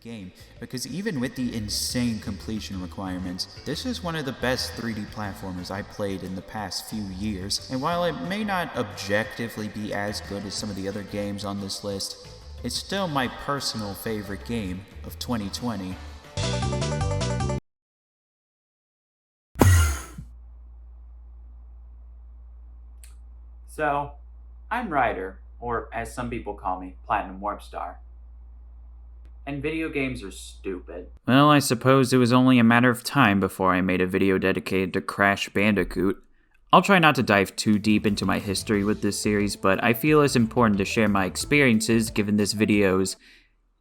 game, because even with the insane completion requirements, this is one of the best 3D platformers I played in the past few years, and while it may not objectively be as good as some of the other games on this list, it's still my personal favorite game of 2020. So, I'm Ryder, or as some people call me, Platinum Warpstar. And video games are stupid. Well, I suppose it was only a matter of time before I made a video dedicated to Crash Bandicoot. I'll try not to dive too deep into my history with this series, but I feel it's important to share my experiences given this video's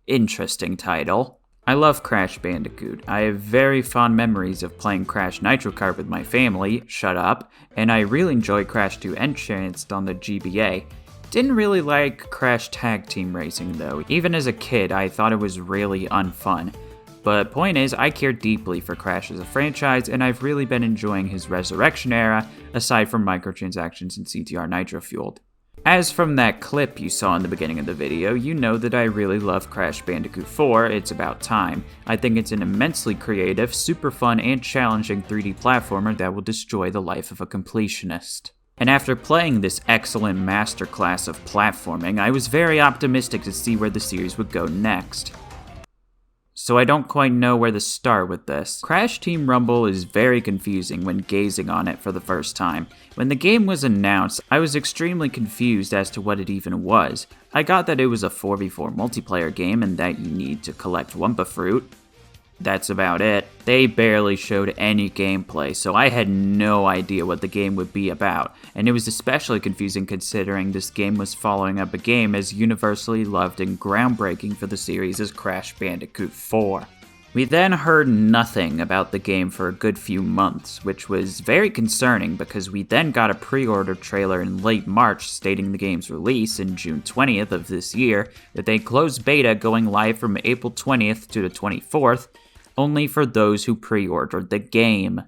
interesting title. I love Crash Bandicoot. I have very fond memories of playing Crash Nitro Kart with my family, shut up, and I really enjoy Crash 2 Enhanced on the GBA. Didn't really like Crash Tag Team Racing though. Even as a kid, I thought it was really unfun. But point is, I care deeply for Crash as a franchise, and I've really been enjoying his Resurrection era, aside from microtransactions and CTR Nitro Fueled. As from that clip you saw in the beginning of the video, you know that I really love Crash Bandicoot 4, It's About Time. I think it's an immensely creative, super fun, and challenging 3D platformer that will destroy the life of a completionist. And after playing this excellent masterclass of platforming, I was very optimistic to see where the series would go next. So I don't quite know where to start with this. Crash Team Rumble is very confusing when gazing on it for the first time. When the game was announced, I was extremely confused as to what it even was. I got that it was a 4v4 multiplayer game and that you need to collect Wumpa Fruit. That's about it. They barely showed any gameplay, so I had no idea what the game would be about, and it was especially confusing considering this game was following up a game as universally loved and groundbreaking for the series as Crash Bandicoot 4. We then heard nothing about the game for a good few months, which was very concerning because we then got a pre-order trailer in late March stating the game's release in June 20th of this year, with a closed beta going live from April 20th to the 24th, only for those who pre-ordered the game.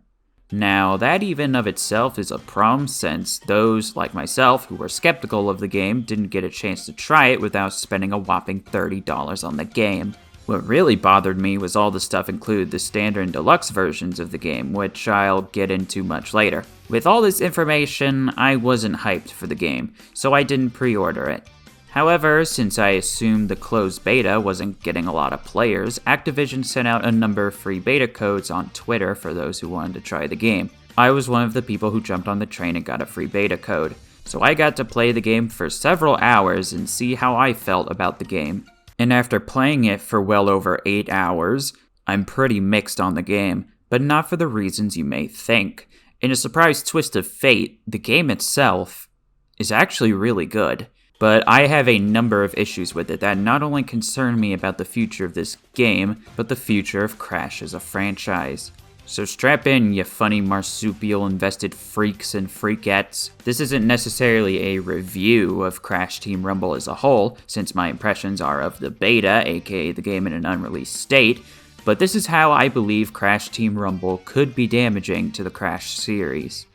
Now, that even of itself is a problem since those, like myself, who were skeptical of the game didn't get a chance to try it without spending a whopping $30 on the game. What really bothered me was all the stuff included the standard and deluxe versions of the game, which I'll get into much later. With all this information, I wasn't hyped for the game, so I didn't pre-order it. However, since I assumed the closed beta wasn't getting a lot of players, Activision sent out a number of free beta codes on Twitter for those who wanted to try the game. I was one of the people who jumped on the train and got a free beta code, so I got to play the game for several hours and see how I felt about the game. And after playing it for well over 8 hours, I'm pretty mixed on the game, but not for the reasons you may think. In a surprise twist of fate, the game itself is actually really good. But I have a number of issues with it that not only concern me about the future of this game, but the future of Crash as a franchise. So strap in, you funny marsupial-invested freaks and freakettes. This isn't necessarily a review of Crash Team Rumble as a whole, since my impressions are of the beta, aka the game in an unreleased state, but this is how I believe Crash Team Rumble could be damaging to the Crash series.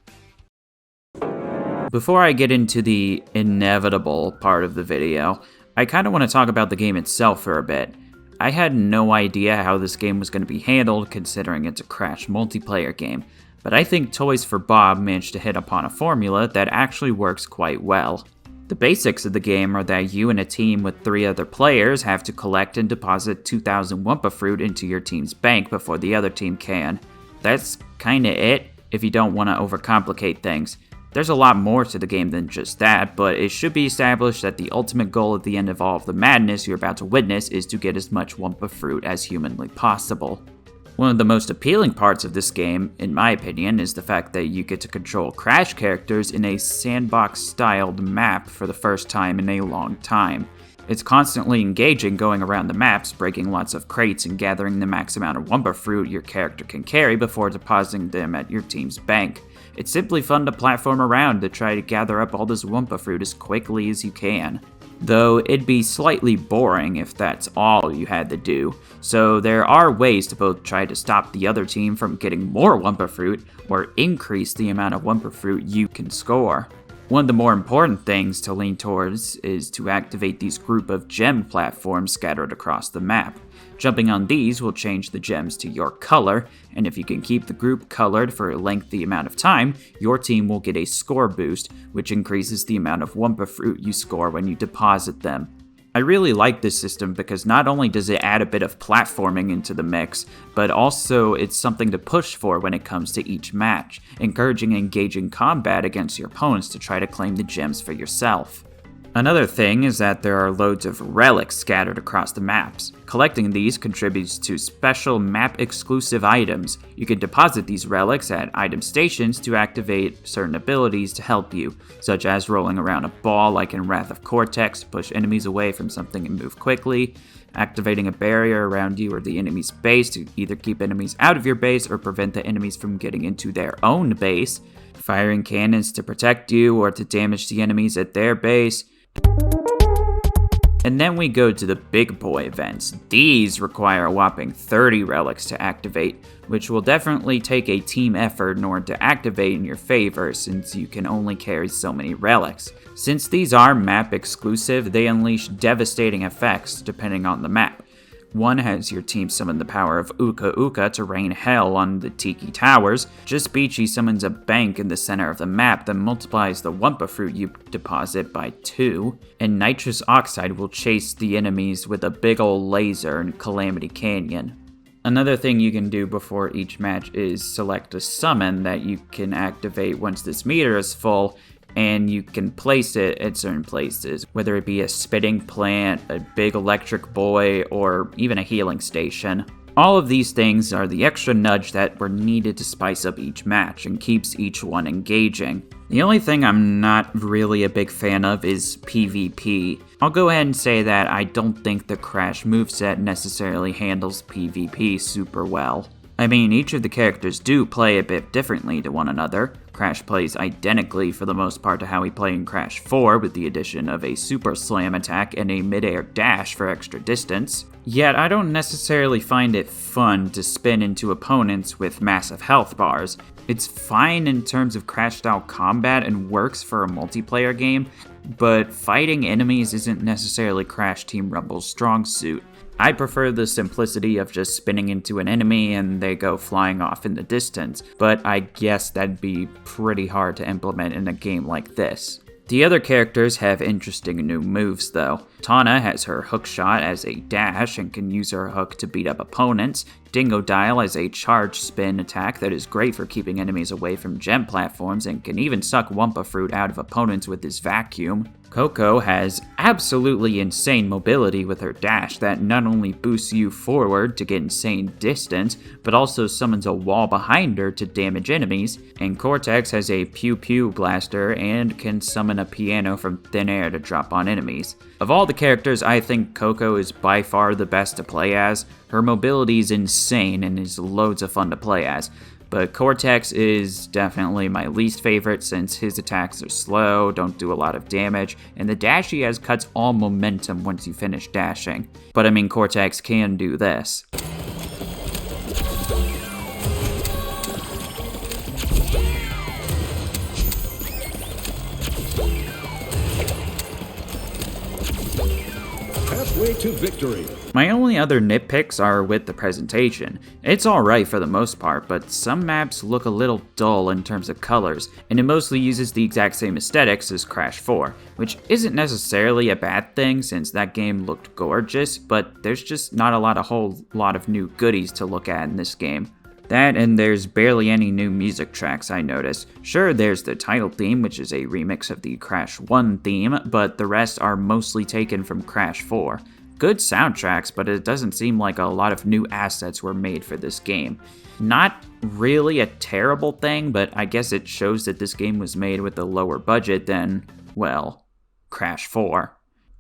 Before I get into the inevitable part of the video, I kind of want to talk about the game itself for a bit. I had no idea how this game was going to be handled considering it's a Crash multiplayer game, but I think Toys for Bob managed to hit upon a formula that actually works quite well. The basics of the game are that you and a team with 3 other players have to collect and deposit 2,000 Wumpa Fruit into your team's bank before the other team can. That's kinda it if you don't want to overcomplicate things. There's a lot more to the game than just that, but it should be established that the ultimate goal at the end of all of the madness you're about to witness is to get as much Wumpa Fruit as humanly possible. One of the most appealing parts of this game, in my opinion, is the fact that you get to control Crash characters in a sandbox-styled map for the first time in a long time. It's constantly engaging going around the maps, breaking lots of crates and gathering the max amount of Wumpa Fruit your character can carry before depositing them at your team's bank. It's simply fun to platform around to try to gather up all this Wumpa Fruit as quickly as you can. Though it'd be slightly boring if that's all you had to do, so there are ways to both try to stop the other team from getting more Wumpa Fruit, or increase the amount of Wumpa Fruit you can score. One of the more important things to lean towards is to activate these group of gem platforms scattered across the map. Jumping on these will change the gems to your color, and if you can keep the group colored for a lengthy amount of time, your team will get a score boost, which increases the amount of Wumpa Fruit you score when you deposit them. I really like this system because not only does it add a bit of platforming into the mix, but also it's something to push for when it comes to each match, encouraging engaging combat against your opponents to try to claim the gems for yourself. Another thing is that there are loads of relics scattered across the maps. Collecting these contributes to special map-exclusive items. You can deposit these relics at item stations to activate certain abilities to help you, such as rolling around a ball like in Wrath of Cortex to push enemies away from something and move quickly, activating a barrier around you or the enemy's base to either keep enemies out of your base or prevent the enemies from getting into their own base, firing cannons to protect you or to damage the enemies at their base. And then we go to the big boy events. These require a whopping 30 relics to activate, which will definitely take a team effort in order to activate in your favor since you can only carry so many relics. Since these are map exclusive, they unleash devastating effects depending on the map. One has your team summon the power of Uka Uka to rain hell on the Tiki Towers. Just Beachy summons a bank in the center of the map that multiplies the Wumpa Fruit you deposit by 2. And Nitrous Oxide will chase the enemies with a big ol' laser in Calamity Canyon. Another thing you can do before each match is select a summon that you can activate once this meter is full, and you can place it at certain places, whether it be a spitting plant, a big electric boy, or even a healing station. All of these things are the extra nudge that were needed to spice up each match and keeps each one engaging. The only thing I'm not really a big fan of is PvP. I'll go ahead and say that I don't think the Crash moveset necessarily handles PvP super well. I mean, each of the characters do play a bit differently to one another. Crash plays identically for the most part to how he played in Crash 4 with the addition of a super slam attack and a mid-air dash for extra distance. Yet I don't necessarily find it fun to spin into opponents with massive health bars. It's fine in terms of Crash-style combat and works for a multiplayer game, but fighting enemies isn't necessarily Crash Team Rumble's strong suit. I prefer the simplicity of just spinning into an enemy and they go flying off in the distance, but I guess that'd be pretty hard to implement in a game like this. The other characters have interesting new moves though. Tawna has her hook shot as a dash and can use her hook to beat up opponents. Dingodile has a charge spin attack that is great for keeping enemies away from gem platforms and can even suck Wumpa Fruit out of opponents with his vacuum. Coco has absolutely insane mobility with her dash that not only boosts you forward to get insane distance, but also summons a wall behind her to damage enemies, and Cortex has a pew pew blaster and can summon a piano from thin air to drop on enemies. Of all the characters, I think Coco is by far the best to play as. Her mobility is insane and is loads of fun to play as. But Cortex is definitely my least favorite since his attacks are slow, don't do a lot of damage, and the dash he has cuts all momentum once you finish dashing. But I mean, Cortex can do this. Halfway to victory. My only other nitpicks are with the presentation. It's alright for the most part, but some maps look a little dull in terms of colors, and it mostly uses the exact same aesthetics as Crash 4, which isn't necessarily a bad thing since that game looked gorgeous, but there's just not a whole lot of new goodies to look at in this game. That and there's barely any new music tracks I noticed. Sure, there's the title theme, which is a remix of the Crash 1 theme, but the rest are mostly taken from Crash 4. Good soundtracks, but it doesn't seem like a lot of new assets were made for this game. Not really a terrible thing, but I guess it shows that this game was made with a lower budget than, well, Crash 4.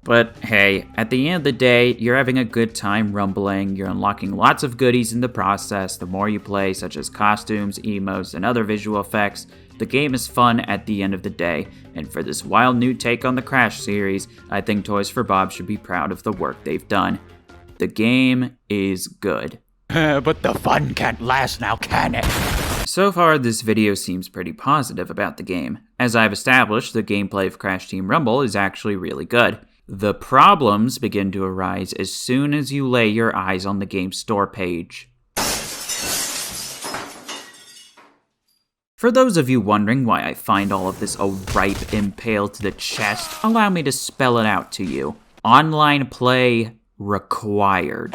But hey, at the end of the day, you're having a good time rumbling, you're unlocking lots of goodies in the process the more you play, such as costumes, emotes, and other visual effects. The game is fun at the end of the day, and for this wild new take on the Crash series, I think Toys for Bob should be proud of the work they've done. The game is good. But the fun can't last now, can it? So far, this video seems pretty positive about the game. As I've established, the gameplay of Crash Team Rumble is actually really good. The problems begin to arise as soon as you lay your eyes on the game store page. For those of you wondering why I find all of this a ripe impale to the chest, allow me to spell it out to you. Online play required.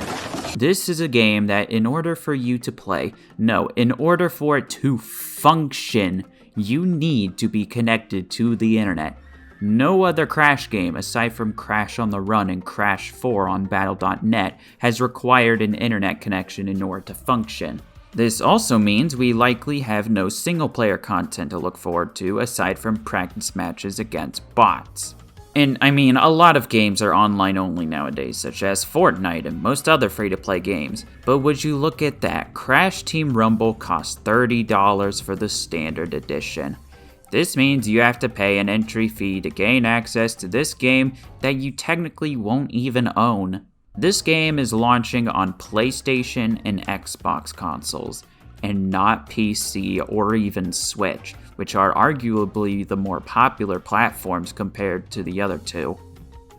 This is a game that in order for you to play, no, in order for it to function, you need to be connected to the internet. No other Crash game, aside from Crash on the Run and Crash 4 on Battle.net, has required an internet connection in order to function. This also means we likely have no single-player content to look forward to aside from practice matches against bots. And I mean, a lot of games are online only nowadays, such as Fortnite and most other free-to-play games. But would you look at that, Crash Team Rumble costs $30 for the standard edition. This means you have to pay an entry fee to gain access to this game that you technically won't even own. This game is launching on PlayStation and Xbox consoles, and not PC or even Switch, which are arguably the more popular platforms compared to the other two.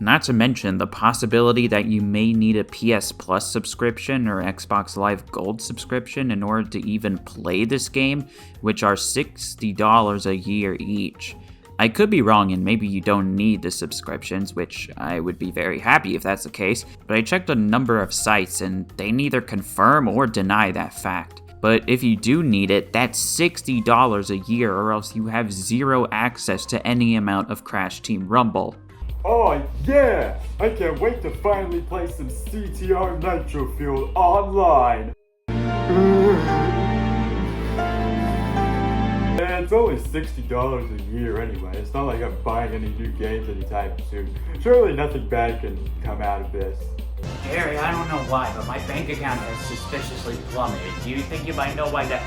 Not to mention the possibility that you may need a PS Plus subscription or Xbox Live Gold subscription in order to even play this game, which are $60 a year each. I could be wrong and maybe you don't need the subscriptions, which I would be very happy if that's the case, but I checked a number of sites and they neither confirm or deny that fact. But if you do need it, that's $60 a year or else you have zero access to any amount of Crash Team Rumble. Oh yeah! I can't wait to finally play some CTR Nitro Fuel online! And it's only $60 a year anyway. It's not like I'm buying any new games anytime soon. Surely nothing bad can come out of this. Gary, I don't know why, but my bank account has suspiciously plummeted. Do you think you might know why that...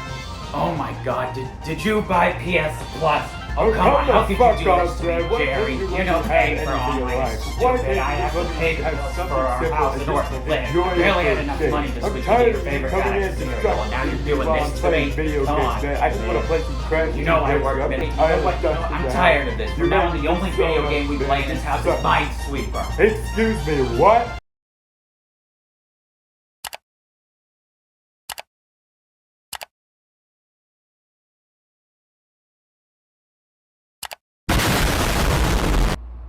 Oh my god, did you buy PS Plus? Oh, come on, how could you do this to me, Jerry? You know, paying for online stupid. I have to pay the bills for our house in order to live. You barely had enough money to switch to your favorite kind of cereal, and now you're doing this to me? Come on, I just want to play some Crash. You know I work with it. You know what? I'm tired of this. From now on, the only video game we play in this house is Minesweeper. Excuse me, what?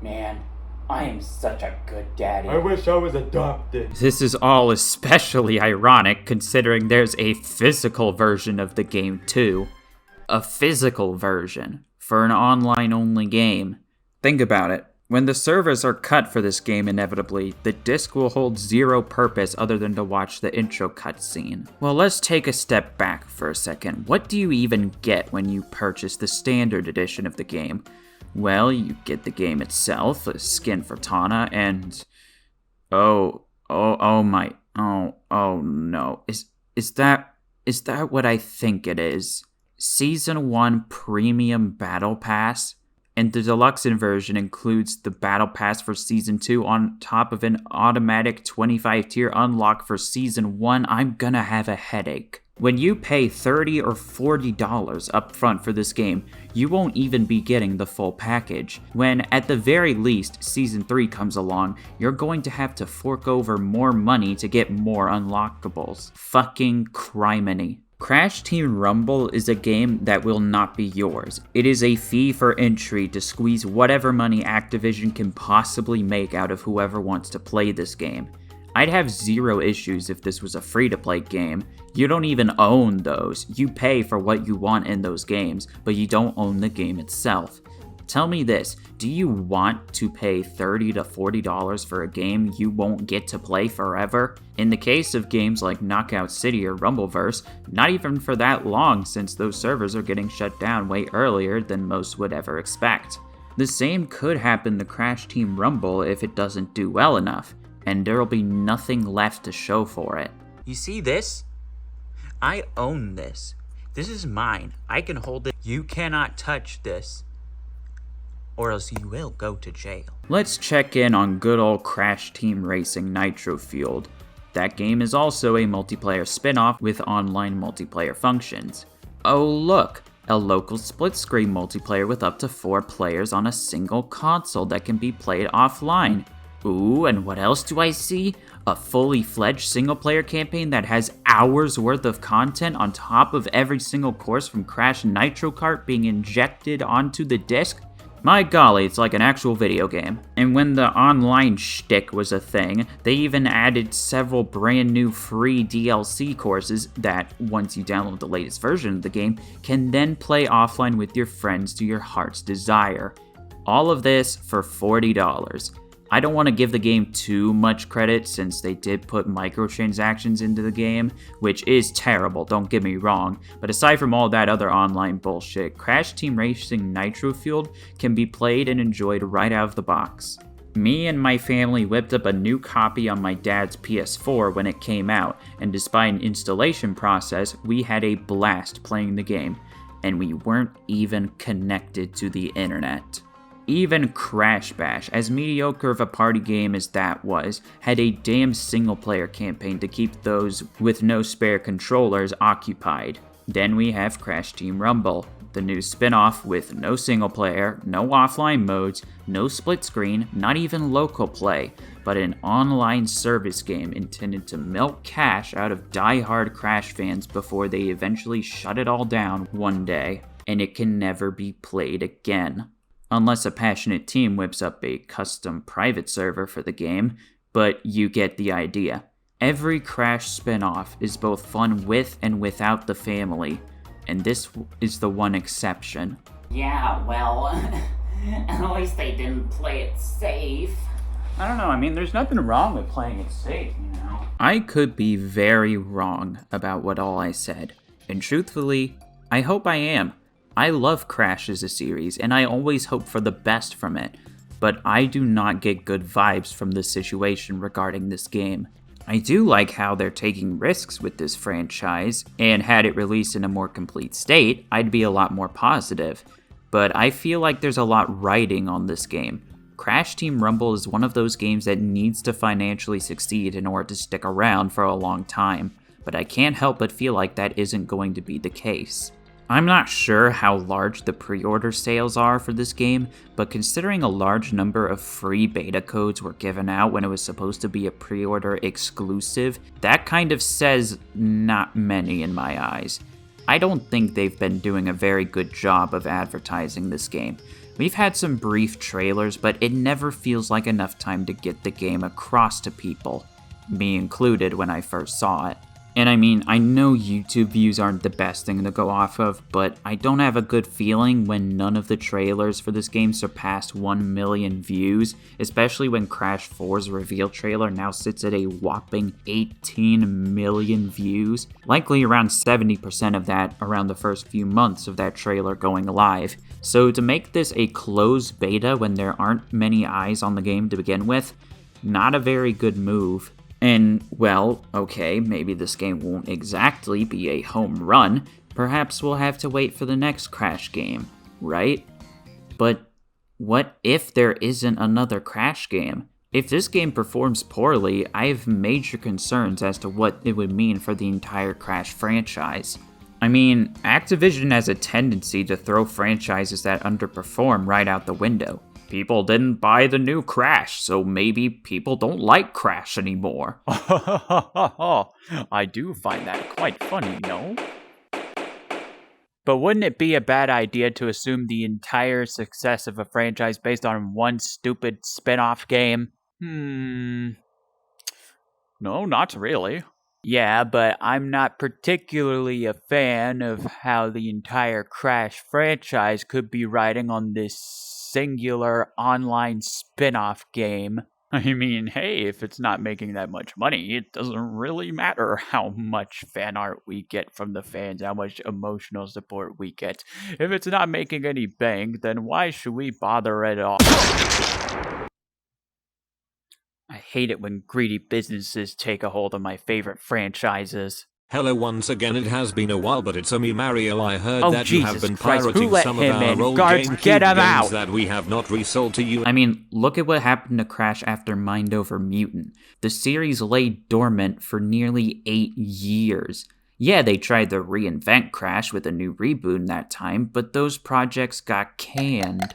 Man, I am such a good daddy. I wish I was adopted. This is all especially ironic considering there's a physical version of the game too. A physical version for an online-only game. Think about it. When the servers are cut for this game inevitably, the disc will hold zero purpose other than to watch the intro cutscene. Well, let's take a step back for a second. What do you even get when you purchase the standard edition of the game? Well, you get the game itself, a skin for Tana, and... Oh no. Is that what I think it is? Season 1 Premium Battle Pass? And the deluxe version includes the Battle Pass for Season 2 on top of an automatic 25-tier unlock for Season 1. I'm gonna have a headache. When you pay $30 or $40 up front for this game, you won't even be getting the full package. When, at the very least, Season 3 comes along, you're going to have to fork over more money to get more unlockables. Fucking criminy. Crash Team Rumble is a game that will not be yours. It is a fee for entry to squeeze whatever money Activision can possibly make out of whoever wants to play this game. I'd have zero issues if this was a free-to-play game. You don't even own those. You pay for what you want in those games, but you don't own the game itself. Tell me this, do you want to pay $30 to $40 for a game you won't get to play forever? In the case of games like Knockout City or Rumbleverse, not even for that long since those servers are getting shut down way earlier than most would ever expect. The same could happen to Crash Team Rumble if it doesn't do well enough, and there'll be nothing left to show for it. You see this? I own this. This is mine. I can hold it. You cannot touch this, or else you will go to jail. Let's check in on good old Crash Team Racing Nitro Fueled. That game is also a multiplayer spin-off with online multiplayer functions. Oh look, a local split-screen multiplayer with up to 4 players on a single console that can be played offline. Ooh, and what else do I see? A fully fledged single-player campaign that has hours worth of content on top of every single course from Crash Nitro Kart being injected onto the disc? My golly, it's like an actual video game. And when the online shtick was a thing, they even added several brand new free DLC courses that, once you download the latest version of the game, can then play offline with your friends to your heart's desire. All of this for $40. I don't want to give the game too much credit since they did put microtransactions into the game, which is terrible, don't get me wrong, but aside from all that other online bullshit, Crash Team Racing Nitro Fueled can be played and enjoyed right out of the box. Me and my family whipped up a new copy on my dad's PS4 when it came out, and despite an installation process, we had a blast playing the game, and we weren't even connected to the internet. Even Crash Bash, as mediocre of a party game as that was, had a damn single-player campaign to keep those with no spare controllers occupied. Then we have Crash Team Rumble, the new spin-off with no single-player, no offline modes, no split screen, not even local play, but an online service game intended to milk cash out of die-hard Crash fans before they eventually shut it all down one day, and it can never be played again. Unless a passionate team whips up a custom private server for the game, but you get the idea. Every Crash spin-off is both fun with and without the family, and this is the one exception. Yeah, well, at least they didn't play it safe. I don't know, I mean, there's nothing wrong with playing it safe, you know? I could be very wrong about what all I said, and truthfully, I hope I am. I love Crash as a series, and I always hope for the best from it, but I do not get good vibes from this situation regarding this game. I do like how they're taking risks with this franchise, and had it released in a more complete state, I'd be a lot more positive, but I feel like there's a lot riding on this game. Crash Team Rumble is one of those games that needs to financially succeed in order to stick around for a long time, but I can't help but feel like that isn't going to be the case. I'm not sure how large the pre-order sales are for this game, but considering a large number of free beta codes were given out when it was supposed to be a pre-order exclusive, that kind of says not many in my eyes. I don't think they've been doing a very good job of advertising this game. We've had some brief trailers, but it never feels like enough time to get the game across to people, me included when I first saw it. And I mean, I know YouTube views aren't the best thing to go off of, but I don't have a good feeling when none of the trailers for this game surpassed 1 million views, especially when Crash 4's reveal trailer now sits at a whopping 18 million views, likely around 70% of that around the first few months of that trailer going live. So to make this a closed beta when there aren't many eyes on the game to begin with, not a very good move. And, well, okay, maybe this game won't exactly be a home run. Perhaps we'll have to wait for the next Crash game, right? But what if there isn't another Crash game? If this game performs poorly, I have major concerns as to what it would mean for the entire Crash franchise. I mean, Activision has a tendency to throw franchises that underperform right out the window. People didn't buy the new Crash, so maybe people don't like Crash anymore. I do find that quite funny, no? But wouldn't it be a bad idea to assume the entire success of a franchise based on one stupid spin-off game? No, not really. Yeah, but I'm not particularly a fan of how the entire Crash franchise could be riding on this singular online spin-off game. I mean, hey, if it's not making that much money, it doesn't really matter how much fan art we get from the fans, how much emotional support we get. If it's not making any bank, then why should we bother at all? I hate it when greedy businesses take a hold of my favorite franchises. Hello once again, it has been a while, but it's me, Mario. I heard Oh, that you have Jesus been Christ, who pirating let some of him our in? old Guards, GameCube get him games out! that we have not resold to you. I mean, look at what happened to Crash after Mind Over Mutant. The series lay dormant for nearly 8 years. Yeah, they tried to reinvent Crash with a new reboot in that time, but those projects got canned.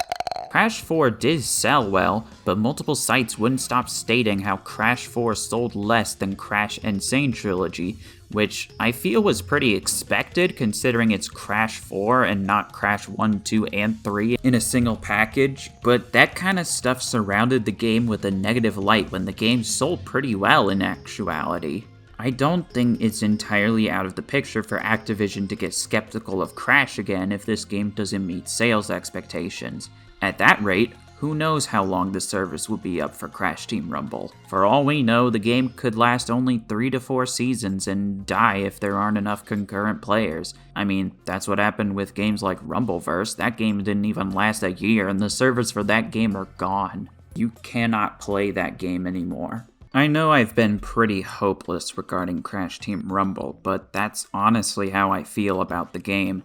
Crash 4 did sell well, but multiple sites wouldn't stop stating how Crash 4 sold less than Crash Insane Trilogy, which I feel was pretty expected considering it's Crash 4 and not Crash 1, 2, and 3 in a single package, but that kind of stuff surrounded the game with a negative light when the game sold pretty well in actuality. I don't think it's entirely out of the picture for Activision to get skeptical of Crash again if this game doesn't meet sales expectations. At that rate, who knows how long the service will be up for Crash Team Rumble. For all we know, the game could last only 3 to 4 seasons and die if there aren't enough concurrent players. I mean, that's what happened with games like Rumbleverse. That game didn't even last a year and the servers for that game are gone. You cannot play that game anymore. I know I've been pretty hopeless regarding Crash Team Rumble, but that's honestly how I feel about the game.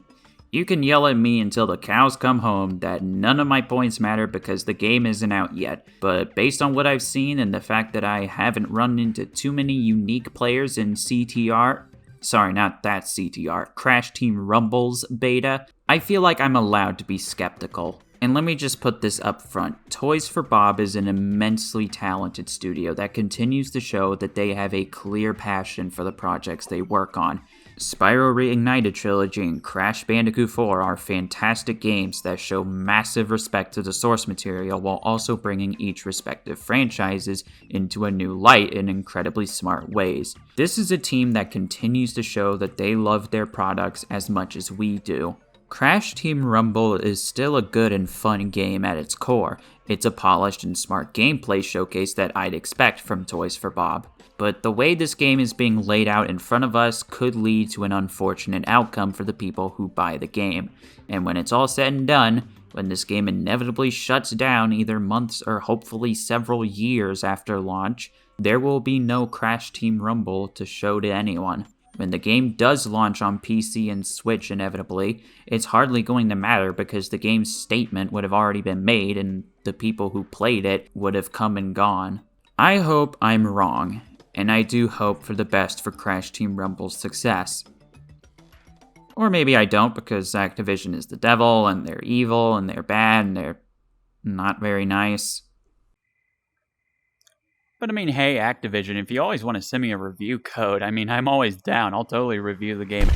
You can yell at me until the cows come home that none of my points matter because the game isn't out yet, but based on what I've seen and the fact that I haven't run into too many unique players in Crash Team Rumble's beta, I feel like I'm allowed to be skeptical. And let me just put this up front, Toys for Bob is an immensely talented studio that continues to show that they have a clear passion for the projects they work on. Spyro Reignited Trilogy and Crash Bandicoot 4 are fantastic games that show massive respect to the source material while also bringing each respective franchises into a new light in incredibly smart ways. This is a team that continues to show that they love their products as much as we do. Crash Team Rumble is still a good and fun game at its core. It's a polished and smart gameplay showcase that I'd expect from Toys for Bob. But the way this game is being laid out in front of us could lead to an unfortunate outcome for the people who buy the game. And when it's all said and done, when this game inevitably shuts down either months or hopefully several years after launch, there will be no Crash Team Rumble to show to anyone. When the game does launch on PC and Switch inevitably, it's hardly going to matter because the game's statement would have already been made and the people who played it would have come and gone. I hope I'm wrong, and I do hope for the best for Crash Team Rumble's success. Or maybe I don't because Activision is the devil and they're evil and they're bad and they're not very nice. But I mean, hey, Activision, if you always want to send me a review code, I mean, I'm always down. I'll totally review the game.